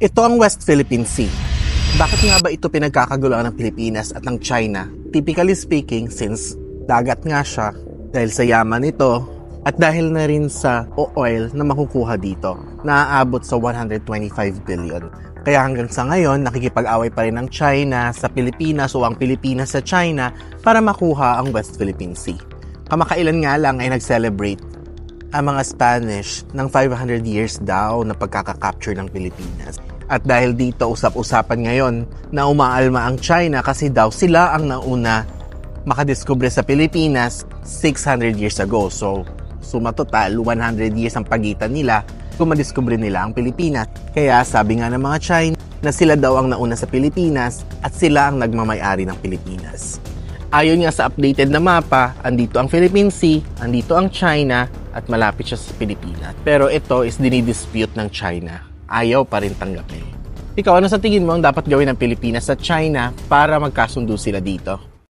Ito ang West Philippine Sea. Bakit nga ba ito pinagkakaguluhan ng Pilipinas at ng China? Typically speaking, since dagat nga siya, dahil sa yaman nito, at dahil na rin sa oil na makukuha dito, naaabot sa 125 billion. Kaya hanggang sa ngayon, nakikipag-away pa rin ng China sa Pilipinas o ang Pilipinas sa China para makuha ang West Philippine Sea. Kamakailan nga lang ay nag-celebrate ang mga Spanish ng 500 years daw na pagkaka-capture ng Pilipinas. At dahil dito, usap-usapan ngayon na umaalma ang China kasi daw sila ang nauna makadiskubre sa Pilipinas 600 years ago. So, suma total, 100 years ang pagitan nila kung madiskubre nila ang Pilipinas. Kaya sabi nga ng mga China na sila daw ang nauna sa Pilipinas at sila ang nagmamay-ari ng Pilipinas. Ayon nga sa updated na mapa, andito ang Philippine Sea, andito ang China, at malapit siya sa Pilipinas. Pero ito is dinidispute ng China. Ayaw pa rin tanggapin. Ikaw, ano sa tingin mo ang dapat gawin ng Pilipinas sa China para magkasundo sila dito?